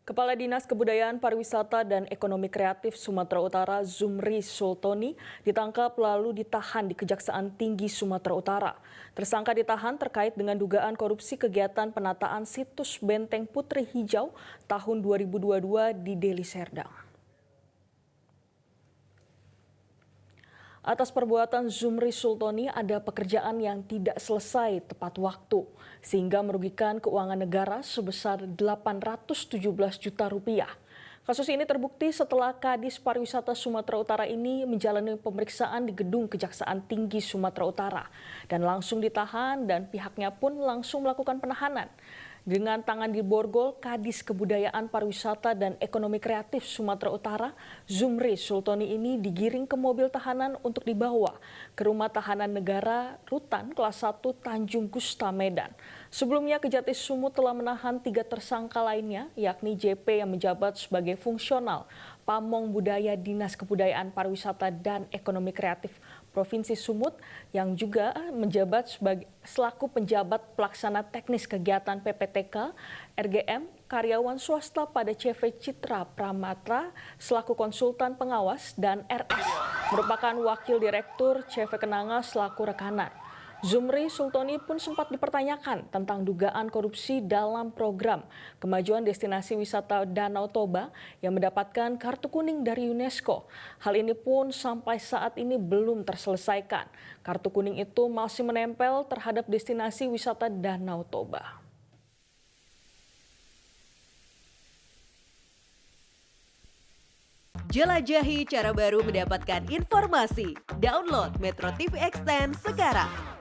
Kepala Dinas Kebudayaan Pariwisata dan Ekonomi Kreatif Sumatera Utara Zumri Sultoni ditangkap lalu ditahan di Kejaksaan Tinggi Sumatera Utara. Tersangka ditahan terkait dengan dugaan korupsi kegiatan penataan situs Benteng Putri Hijau tahun 2022 di Deli Serdang. Atas perbuatan Zumri Sultoni ada pekerjaan yang tidak selesai tepat waktu sehingga merugikan keuangan negara sebesar 817 juta rupiah. Kasus ini terbukti setelah Kadis Pariwisata Sumatera Utara ini menjalani pemeriksaan di Gedung Kejaksaan Tinggi Sumatera Utara dan langsung ditahan dan pihaknya pun langsung melakukan penahanan. Dengan tangan di borgol, Kadis Kebudayaan Pariwisata dan Ekonomi Kreatif Sumatera Utara, Zumri Sultoni ini digiring ke mobil tahanan untuk dibawa ke Rumah Tahanan Negara Rutan Kelas 1 Tanjung Gusta Medan. Sebelumnya Kejati Sumut telah menahan 3 tersangka lainnya, yakni JP yang menjabat sebagai fungsional Pamong Budaya Dinas Kebudayaan Pariwisata dan Ekonomi Kreatif Provinsi Sumut yang juga menjabat selaku penjabat pelaksana teknis kegiatan PPTK, RGM, karyawan swasta pada CV Citra Pramatra selaku konsultan pengawas dan RS merupakan wakil direktur CV Kenanga selaku rekanan. Zumri Sultoni pun sempat dipertanyakan tentang dugaan korupsi dalam program kemajuan destinasi wisata Danau Toba yang mendapatkan kartu kuning dari UNESCO. Hal ini pun sampai saat ini belum terselesaikan. Kartu kuning itu masih menempel terhadap destinasi wisata Danau Toba. Jelajahi cara baru mendapatkan informasi. Download Metro TV Extend sekarang.